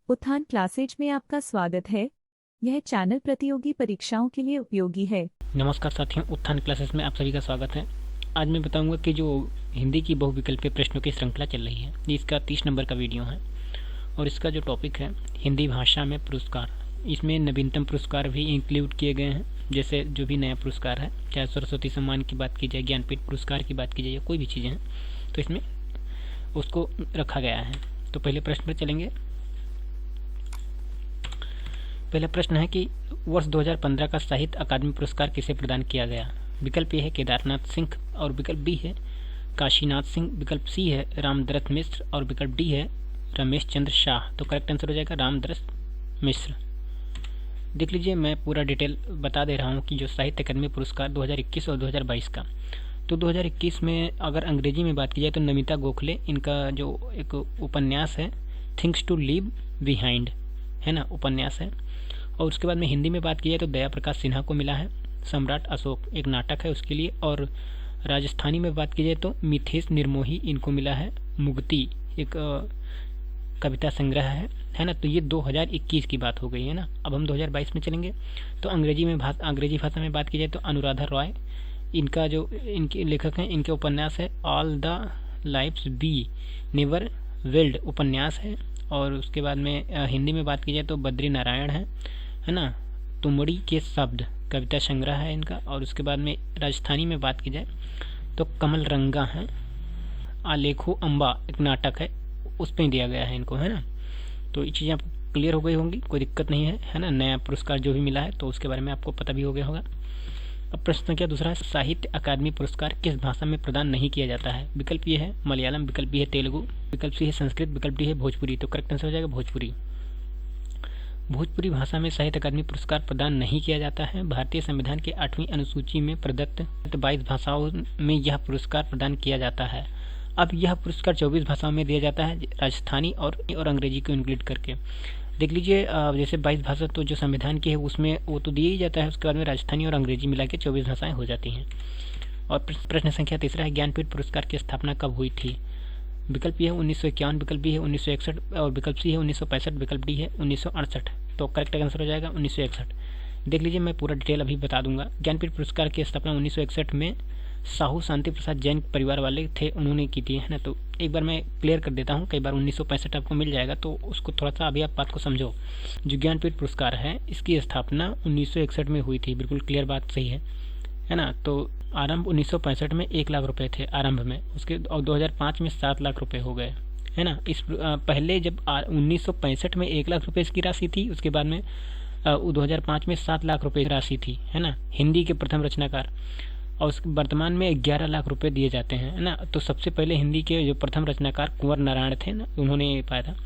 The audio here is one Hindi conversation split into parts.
उत्थान क्लासेज में आपका स्वागत है। यह चैनल प्रतियोगी परीक्षाओं के लिए उपयोगी है। नमस्कार साथियों, उत्थान क्लासेस में आप सभी का स्वागत है। आज मैं बताऊंगा कि जो हिंदी की बहुविकल्पीय प्रश्नों की श्रृंखला चल रही है, ये इसका 30 नंबर का वीडियो है और इसका जो टॉपिक है हिंदी भाषा में पुरस्कार। इसमें नवीनतम पुरस्कार भी इंक्लूड किए गए हैं, जैसे जो भी नया पुरस्कार है, चाहे सरस्वती सम्मान की बात की जाए, ज्ञानपीठ पुरस्कार की बात की जाए, कोई भी चीज़ें हैं तो इसमें उसको रखा गया है। तो पहले प्रश्न पर चलेंगे। पहला प्रश्न है कि वर्ष 2015 का साहित्य अकादमी पुरस्कार किसे प्रदान किया गया। विकल्प ए है केदारनाथ सिंह और विकल्प बी है काशीनाथ सिंह, विकल्प सी है रामदरथ मिश्र और विकल्प डी है रमेश चंद्र शाह। तो करेक्ट आंसर हो जाएगा रामदरथ मिश्र। देख लीजिए, मैं पूरा डिटेल बता दे रहा हूँ कि जो साहित्य अकादमी पुरस्कार 2021 और 2022 का, तो 2021 में अगर अंग्रेजी में बात की जाए तो नमिता गोखले, इनका जो एक उपन्यास है थिंग्स टू लीव बिहाइंड, है ना, उपन्यास है। और उसके बाद में हिंदी में बात की जाए तो दया प्रकाश सिन्हा को मिला है सम्राट अशोक, एक नाटक है उसके लिए। और राजस्थानी में बात की जाए तो मिथेश निर्मोही, इनको मिला है मुक्ति, एक कविता संग्रह है ना। तो ये 2021 की बात हो गई है ना। अब हम 2022 में चलेंगे। तो अंग्रेजी भाषा में बात की जाए तो अनुराधा रॉय, इनका जो इनके लेखक हैं, इनके उपन्यास है all the lives be never lived, उपन्यास है। और उसके बाद में हिंदी में बात की जाए तो बद्री नारायण है ना, तुमड़ी के शब्द, कविता संग्रह है इनका। और उसके बाद में राजस्थानी में बात की जाए तो कमल रंगा है, आलेखो अम्बा एक नाटक है, उस पर दिया गया है इनको, है ना। तो ये चीज़ें आपको क्लियर हो गई होंगी, कोई दिक्कत नहीं है ना। नया पुरस्कार जो भी मिला है तो उसके बारे में आपको पता भी हो गया होगा। अब प्रश्न संख्या दूसरा है, साहित्य अकादमी पुरस्कार किस भाषा में प्रदान नहीं किया जाता है। विकल्प ये है मलयालम, विकल्प बी है तेलुगु, विकल्प सी है संस्कृत, विकल्प डी है भोजपुरी। तो करेक्ट आंसर हो जाएगा भोजपुरी। भोजपुरी भाषा में साहित्य अकादमी पुरस्कार प्रदान नहीं किया जाता है। भारतीय संविधान के 8वीं अनुसूची में प्रदत्त 22 भाषाओं में यह पुरस्कार प्रदान किया जाता है। अब यह पुरस्कार 24 भाषाओं में दिया जाता है, राजस्थानी और अंग्रेजी को इंक्लूड करके। देख लीजिए, जैसे 22 भाषा तो जो संविधान की है उसमें वो तो दिया ही जाता है, उसके बाद में राजस्थानी और अंग्रेजी मिला के 24 भाषाएं हो जाती हैं। और प्रश्न संख्या तीसरा है, ज्ञानपीठ पुरस्कार की स्थापना कब हुई थी। विकल्प ये है 1951, विकल्प बी है 1961 और विकल्प सी है 1965, विकल्प डी है 1968। तो करेक्ट आंसर हो जाएगा 1961। देख लीजिए, मैं पूरा डिटेल अभी बता दूंगा। ज्ञानपीठ पुरस्कार की स्थापना 1961 में साहू शांति प्रसाद जैन परिवार वाले थे, उन्होंने की थी, है ना। तो एक बार मैं क्लियर कर देता हूँ, कई बार 1965 आपको मिल जाएगा तो उसको थोड़ा सा अभी आप बात को समझो। जो ज्ञानपीठ पुरस्कार है इसकी स्थापना 1961 में हुई थी, बिल्कुल क्लियर बात सही है ना। तो आरंभ 1965 में 1 लाख रुपए थे आरंभ में, उसके और 2005 में 7 लाख रुपए हो गए, है ना। इस पहले जब 1965 में 1 लाख रुपए इसकी राशि थी, उसके बाद में 2005 में 7 लाख रुपए राशि थी, है ना, हिंदी के प्रथम रचनाकार। और वर्तमान में 11 लाख रुपए दिए जाते हैं, है ना। तो सबसे पहले हिंदी के जो प्रथम रचनाकार कुंवर नारायण थे ना, उन्होंने पाया था।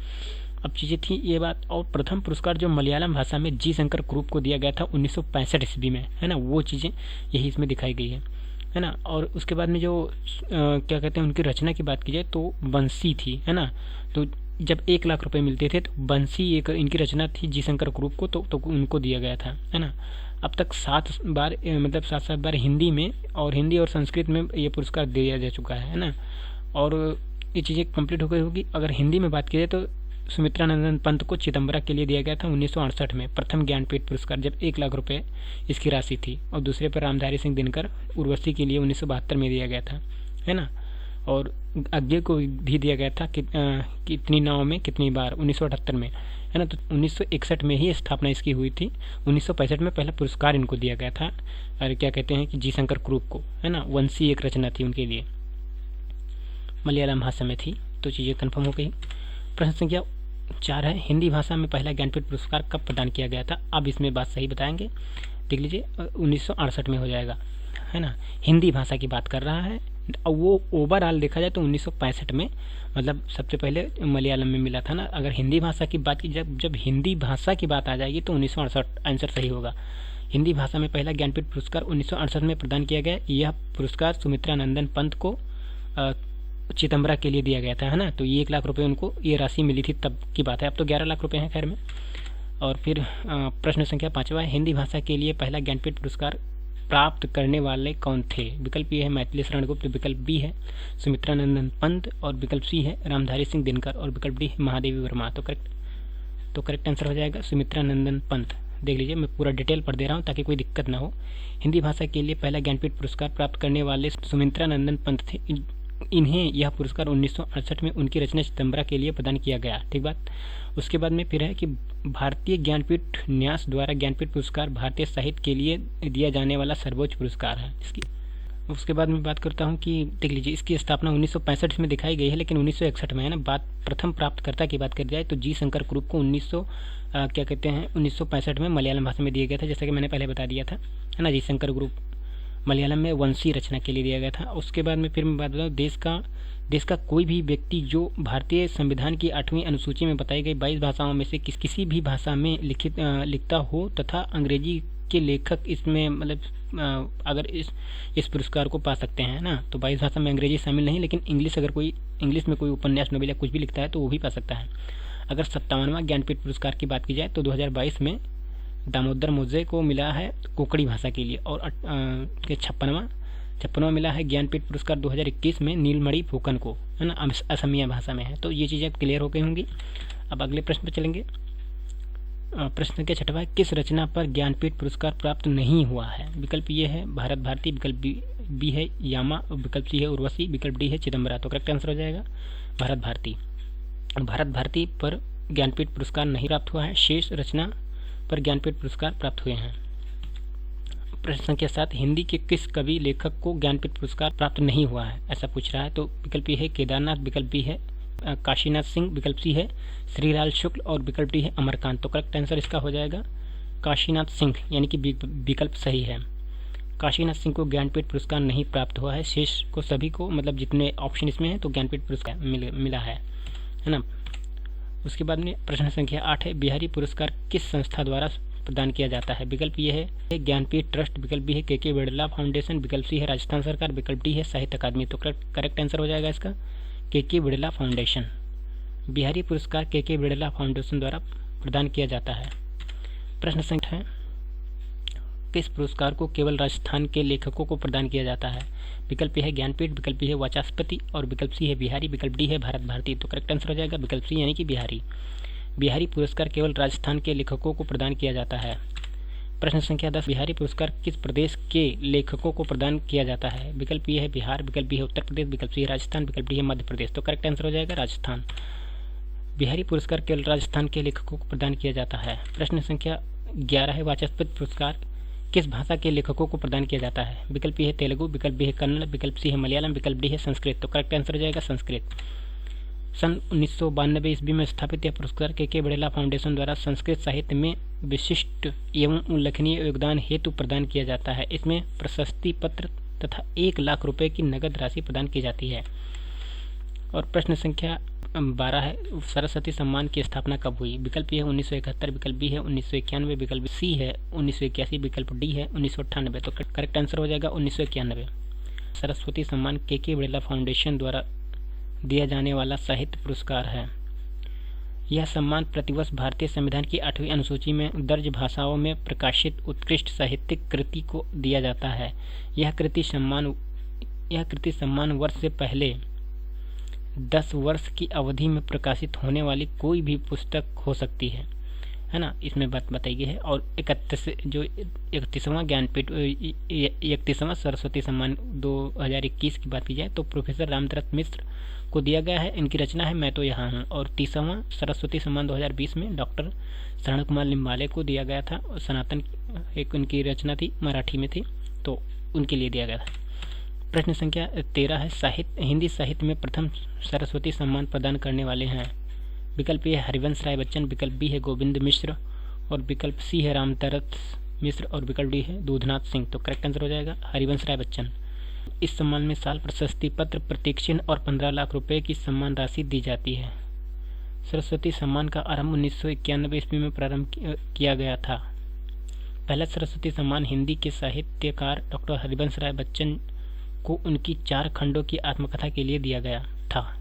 अब चीज़ें थी ये बात। और प्रथम पुरस्कार जो मलयालम भाषा में जी शंकर ग्रुप को दिया गया था 1965 ईस्वी में, है ना, वो चीज़ें यही इसमें दिखाई गई है ना। और उसके बाद में जो क्या कहते हैं उनकी रचना की बात की जाए तो बंसी थी, है ना। तो जब 1 लाख रुपए मिलते थे तो बंसी एक इनकी रचना थी जी शंकर ग्रुप को, तो उनको दिया गया था, है ना। अब तक 7 बार मतलब 7 बार हिंदी में और हिंदी और संस्कृत में ये पुरस्कार दिया जा चुका है ना। और ये चीज़ें कंप्लीट हो गई होगी। अगर हिंदी में बात की जाए तो सुमित्रा नंदन पंत को चिदम्बरा के लिए दिया गया था 1968 में प्रथम ज्ञानपीठ पुरस्कार, जब 1 लाख रुपए इसकी राशि थी। और दूसरे पर रामधारी सिंह दिनकर उर्वशी के लिए 1972 में दिया गया था, है ना। और अज्ञे को भी दिया गया था कितनी नाव में कितनी बार 1978 में, है ना। तो 1961 में ही स्थापना इसकी हुई थी। 1965 में पहला पुरस्कार इनको दिया गया था, और क्या कहते हैं कि जी शंकर ग्रुप को, है ना। वंशी एक रचना थी उनके लिए, मलयालम भाषा में थी। तो चीज़ें कन्फर्म हो गई। प्रश्न संख्या 4 है, हिंदी भाषा में पहला ज्ञानपीठ पुरस्कार कब प्रदान किया गया था। अब इसमें बात सही बताएंगे। देख लीजिए, 1968 में हो जाएगा, है ना। हिंदी भाषा की बात कर रहा है। और वो ओवरऑल देखा जाए तो 1965 में, मतलब सबसे पहले मलयालम में मिला था ना। अगर हिंदी भाषा की बात की, जब हिंदी भाषा की बात आ जाएगी तो 1968 आंसर सही होगा। हिंदी भाषा में पहला ज्ञानपीठ पुरस्कार 1968 में प्रदान किया गया। यह पुरस्कार सुमित्रा नंदन पंत को चिदम्बरा के लिए दिया गया था, है ना। तो ये 1 लाख रुपए उनको ये राशि मिली थी तब की बात है, अब तो 11 लाख रुपए हैं खैर में। और फिर प्रश्न संख्या 5वां है, हिंदी भाषा के लिए पहला ज्ञानपीठ पुरस्कार प्राप्त करने वाले कौन थे। विकल्प ए है मैथिली शरण गुप्त, विकल्प बी है सुमित्रा नंदन पंत और विकल्प सी है रामधारी सिंह दिनकर और विकल्प डी है महादेवी वर्मा। तो करेक्ट तो करेक्ट आंसर हो जाएगा सुमित्रा नंदन पंत। देख लीजिए, मैं पूरा डिटेल पढ़ दे रहा हूँ ताकि कोई दिक्कत ना हो। हिंदी भाषा के लिए पहला ज्ञानपीठ पुरस्कार प्राप्त करने वाले सुमित्रा नंदन पंत थे। इन्हें यह पुरस्कार 1968 में उनकी रचना चिदंबरा के लिए प्रदान किया गया। ठीक बात। उसके बाद में फिर है कि भारतीय ज्ञानपीठ न्यास द्वारा ज्ञानपीठ पुरस्कार भारतीय साहित्य के लिए दिया जाने वाला सर्वोच्च पुरस्कार है इसकी। उसके बाद मैं बात करता हूँ कि देख लीजिए, इसकी स्थापना 1965 में दिखाई गई है, लेकिन 1961 में है ना। बात प्रथम प्राप्तकर्ता की बात करी जाए तो जी शंकर ग्रुप को 1965 में मलयालम भाषा में दिया गया था, जैसा कि मैंने पहले बता दिया था, है ना। जी शंकर ग्रुप मलयालम में वंशी रचना के लिए दिया गया था। उसके बाद में फिर मैं बात बताऊँ, देश का कोई भी व्यक्ति जो भारतीय संविधान की 8वीं अनुसूची में बताई गई 22 भाषाओं में से किसी भी भाषा में लिखता हो तथा अंग्रेजी के लेखक इसमें मतलब अगर इस पुरस्कार को पा सकते हैं ना। तो 22 भाषा में अंग्रेजी शामिल नहीं, लेकिन इंग्लिश में कोई उपन्यास नोवेल या कुछ भी लिखता है तो वो भी पा सकता है। अगर 57वां ज्ञानपीठ पुरस्कार की बात की जाए तो 2022 में दामोदर मोजे को मिला है कोंकणी भाषा के लिए, और 56वां मिला है ज्ञानपीठ पुरस्कार 2021 में नीलमणि फुकन को, है ना, असमिया भाषा में है। तो ये चीज़ें क्लियर हो गई होंगी। अब अगले प्रश्न पर चलेंगे। प्रश्न संख्या 6 है, किस रचना पर ज्ञानपीठ पुरस्कार प्राप्त नहीं हुआ है? विकल्प ये है भारत भारती, विकल्प बी है यामा, विकल्प सी है उर्वशी, विकल्प डी है चिदंबरा। तो करेक्ट आंसर हो जाएगा भारत भारती। भारत भारती पर ज्ञानपीठ पुरस्कार नहीं प्राप्त हुआ है, शेष रचना पर ज्ञानपीठ पुरस्कार प्राप्त हुए हैं। प्रश्न संख्या 7, हिंदी के किस कवि लेखक को ज्ञानपीठ पुरस्कार प्राप्त नहीं हुआ है, ऐसा पूछ रहा है। तो विकल्प ए है केदारनाथ, विकल्प बी है काशीनाथ सिंह, विकल्प सी है श्रीलाल शुक्ल और विकल्प डी है अमरकांत। तो करेक्ट आंसर इसका हो जाएगा काशीनाथ सिंह, यानी कि विकल्प सही है। काशीनाथ सिंह को ज्ञानपीठ पुरस्कार नहीं प्राप्त हुआ है, शेष को सभी को मतलब जितने ऑप्शन इसमें हैं तो ज्ञानपीठ पुरस्कार मिला है ना। उसके बाद में प्रश्न संख्या 8 है, बिहारी पुरस्कार किस संस्था द्वारा प्रदान किया जाता है? विकल्प ये है ज्ञानपीठ ट्रस्ट, विकल्प बी है के बिड़ला फाउंडेशन, विकल्प सी है राजस्थान सरकार, विकल्प डी है साहित्य अकादमी। तो करेक्ट आंसर हो जाएगा इसका के बिड़ला फाउंडेशन। बिहारी पुरस्कार के बिड़ला फाउंडेशन द्वारा प्रदान किया जाता है। प्रश्न संख्या है, किस पुरस्कार को केवल राजस्थान के लेखकों को प्रदान किया जाता है? विकल्प ए है ज्ञानपीठ, विकल्प बी है वाचस्पति और विकल्प सी है बिहारी, विकल्प डी है भारत भारती। तो करेक्ट आंसर हो जाएगा विकल्प सी यानी कि बिहारी। बिहारी पुरस्कार केवल राजस्थान के लेखकों को प्रदान किया जाता है। प्रश्न संख्या 10, बिहारी पुरस्कार किस प्रदेश के लेखकों को प्रदान किया जाता है? विकल्प ये है बिहार, विकल्प बी है उत्तर प्रदेश, विकल्प सी है राजस्थान, विकल्प डी है मध्य प्रदेश। तो करेक्ट आंसर हो जाएगा राजस्थान। बिहारी पुरस्कार केवल राजस्थान के लेखकों को प्रदान किया जाता है। प्रश्न संख्या 11 है, वाचस्पति पुरस्कार किस भाषा के लेखकों को प्रदान किया जाता है? विकल्प ए है तेलुगु, विकल्प बी है कन्नड़, विकल्प सी है मलयालम, विकल्प डी है संस्कृत। तो करेक्ट आंसर हो जाएगा संस्कृत। सन 1992 ईस्वी में स्थापित यह पुरस्कार के बिड़ला फाउंडेशन द्वारा संस्कृत साहित्य में विशिष्ट एवं उल्लेखनीय योगदान हेतु प्रदान किया जाता है। इसमें प्रशस्ति पत्र तथा 1 लाख रुपए की नगद राशि प्रदान की जाती है। और प्रश्न संख्या 12 है, सरस्वती सम्मान की स्थापना कब हुई? विकल्प ए है 1971, विकल्प बी है 1991, विकल्प सी है 1981, विकल्प डी है 1998। तो करेक्ट आंसर हो जाएगा 1991। सरस्वती सम्मान के बिड़ला फाउंडेशन द्वारा दिया जाने वाला साहित्य पुरस्कार है। यह सम्मान प्रतिवर्ष भारतीय संविधान की 8वीं अनुसूची में दर्ज भाषाओं में प्रकाशित उत्कृष्ट साहित्यिक कृति को दिया जाता है। यह कृति सम्मान वर्ष से पहले 10 वर्ष की अवधि में प्रकाशित होने वाली कोई भी पुस्तक हो सकती है ना, इसमें बात बताई गई है। और 31वां सरस्वती सम्मान 2021 की बात की जाए तो प्रोफेसर रामदत्त मिश्र को दिया गया है। इनकी रचना है मैं तो यहाँ हूँ। और 30वां सरस्वती सम्मान 2020 में डॉक्टर शरण कुमार लिम्बाले को दिया गया था। सनातन एक उनकी रचना थी, मराठी में थी, तो उनके लिए दिया गया था। प्रश्न संख्या 13 है, हिंदी साहित्य में प्रथम सरस्वती सम्मान प्रदान करने वाले हैं। विकल्प ए है हरिवंश राय बच्चन, विकल्प बी है गोविंद मिश्र और विकल्प सी है रामदत्त मिश्र और विकल्प डी है दूधनाथ सिंह। तो करेक्ट आंसर हो जाएगा हरिवंश राय बच्चन। इस सम्मान में साल प्रशस्ति पत्र, प्रतीक चिन्ह और 15 लाख रुपए की सम्मान राशि दी जाती है। सरस्वती सम्मान का आरंभ 1991 ईस्वी में प्रारंभ किया गया था। पहला सरस्वती सम्मान हिंदी के साहित्यकार डॉक्टर हरिवंश राय बच्चन को उनकी 4 खंडों की आत्मकथा के लिए दिया गया था।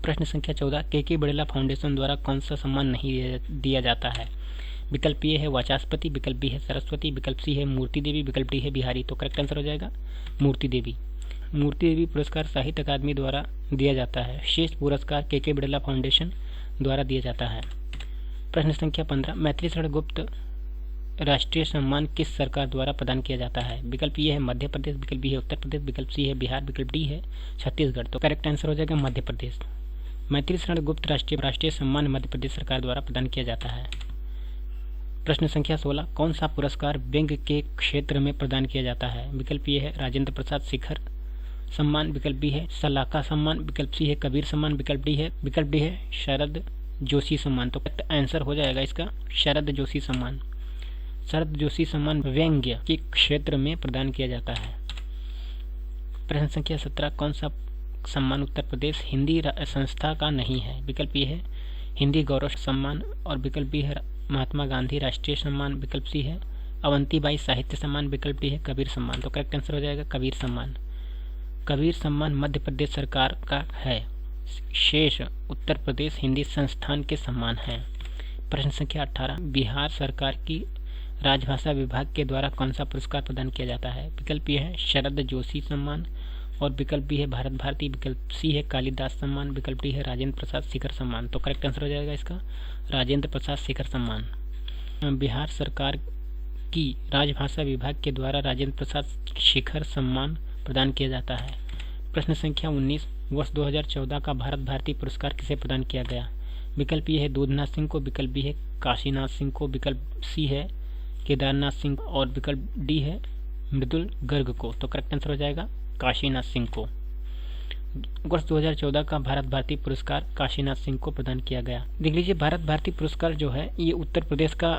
प्रश्न संख्या 14, के बिड़ला फाउंडेशन द्वारा कौन सा सम्मान नहीं दिया जाता है? विकल्प ए है वाचस्पति, विकल्प बी है सरस्वती, विकल्प सी है मूर्ति देवी, विकल्प डी है बिहारी। तो करेक्ट आंसर हो जाएगा मूर्ति देवी। मूर्ति देवी पुरस्कार साहित्य अकादमी द्वारा दिया जाता है। शेष पुरस्कार के बिड़ला फाउंडेशन द्वारा दिया जाता है। प्रश्न संख्या 15, मैथिली शरण गुप्त राष्ट्रीय सम्मान किस सरकार द्वारा प्रदान किया जाता है? विकल्प ए है मध्य प्रदेश, विकल्प बी है उत्तर प्रदेश, विकल्प सी है बिहार, विकल्प डी है छत्तीसगढ़। तो करेक्ट आंसर हो जाएगा मध्य प्रदेश। मैथिली शरण गुप्त राष्ट्रीय सम्मान मध्य प्रदेश सरकार द्वारा प्रदान किया जाता है। प्रश्न संख्या 16, कौन सा पुरस्कार व्यंग के क्षेत्र में प्रदान किया जाता है? विकल्प ए है राजेंद्र प्रसाद शिखर सम्मान, विकल्प बी है सलाका सम्मान, विकल्प सी है कबीर सम्मान, विकल्प डी है शरद जोशी सम्मान। तो करेक्ट आंसर हो जाएगा इसका शरद जोशी सम्मान। शरद जोशी सम्मान व्यंग्य के क्षेत्र में प्रदान किया जाता है। प्रश्न संख्या 17, कौन सा सम्मान उत्तर प्रदेश हिंदी संस्था का नहीं है? विकल्प ए है हिंदी गौरव सम्मान और विकल्प बी है महात्मा गांधी राष्ट्रीय सम्मान, विकल्प सी है अवंतीबाई साहित्य सम्मान, विकल्प डी है कबीर सम्मान। तो करेक्ट आंसर हो जाएगा कबीर सम्मान। कबीर सम्मान मध्य प्रदेश सरकार का है, शेष उत्तर प्रदेश हिंदी संस्थान के सम्मान है। प्रश्न संख्या 18, बिहार सरकार की राजभाषा विभाग के द्वारा कौन सा पुरस्कार प्रदान किया जाता है? विकल्प ए है शरद जोशी सम्मान और विकल्प बी है भारत भारती, विकल्प सी है कालिदास सम्मान, विकल्प डी है राजेंद्र प्रसाद शिखर सम्मान। तो करेक्ट आंसर हो जाएगा इसका राजेंद्र प्रसाद शिखर सम्मान। बिहार सरकार की राजभाषा विभाग के द्वारा राजेंद्र प्रसाद शिखर सम्मान प्रदान किया जाता है। प्रश्न संख्या 19, वर्ष 2014 का भारत भारती पुरस्कार किसे प्रदान किया गया? विकल्प ए है दूधनाथ सिंह को, विकल्प बी है काशीनाथ सिंह को, विकल्प सी है केदारनाथ सिंह और विकल्प डी है मृदुल गर्ग को। तो करेक्ट आंसर हो जाएगा काशीनाथ सिंह को। वर्ष 2014 का भारत भारती पुरस्कार काशीनाथ सिंह को प्रदान किया गया। देख लीजिए भारत भारती पुरस्कार जो है ये उत्तर प्रदेश का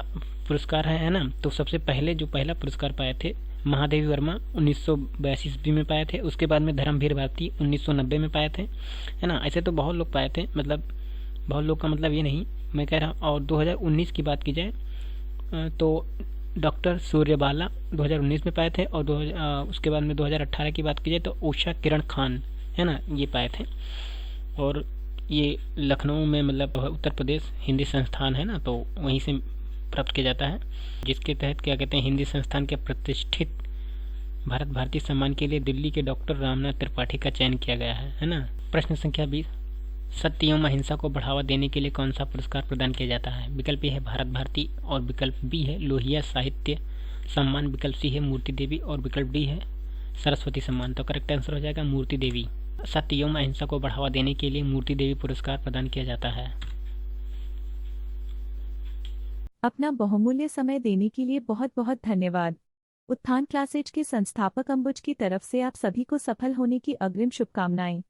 पुरस्कार है ना। तो सबसे पहले जो पहला पुरस्कार पाए थे महादेवी वर्मा 1982 ईस्वी में पाए थे, उसके बाद में धर्मवीर भारती 1990 में पाए थे, है ना। ऐसे तो बहुत लोग पाए थे, मतलब बहुत लोग का मतलब ये नहीं मैं कह रहा हूँ। और 2019 की बात की जाए तो डॉक्टर सूर्यबाला 2019 में पाए थे और उसके बाद में 2018 की बात की जाए तो उषा किरण खान, है ना, ये पाए थे। और ये लखनऊ में मतलब उत्तर प्रदेश हिंदी संस्थान है ना, तो वहीं से प्राप्त किया जाता है, जिसके तहत क्या कहते हैं हिंदी संस्थान के प्रतिष्ठित भारत भारती सम्मान के लिए दिल्ली के डॉक्टर रामनाथ त्रिपाठी का चयन किया गया है ना। प्रश्न संख्या 20, सत्य एवं अहिंसा को बढ़ावा देने के लिए कौन सा पुरस्कार प्रदान किया जाता है? विकल्प ए है भारत भारती और विकल्प बी है लोहिया साहित्य सम्मान, विकल्प सी है मूर्ति देवी और विकल्प डी है सरस्वती सम्मान। तो करेक्ट आंसर हो जाएगा मूर्ति देवी। सत्य एवं अहिंसा को बढ़ावा देने के लिए मूर्ति देवी पुरस्कार प्रदान किया जाता है। अपना बहुमूल्य समय देने के लिए बहुत बहुत धन्यवाद। उत्थान क्लासेज के संस्थापक अंबुज की तरफ से आप सभी को सफल होने की अग्रिम शुभकामनाएं।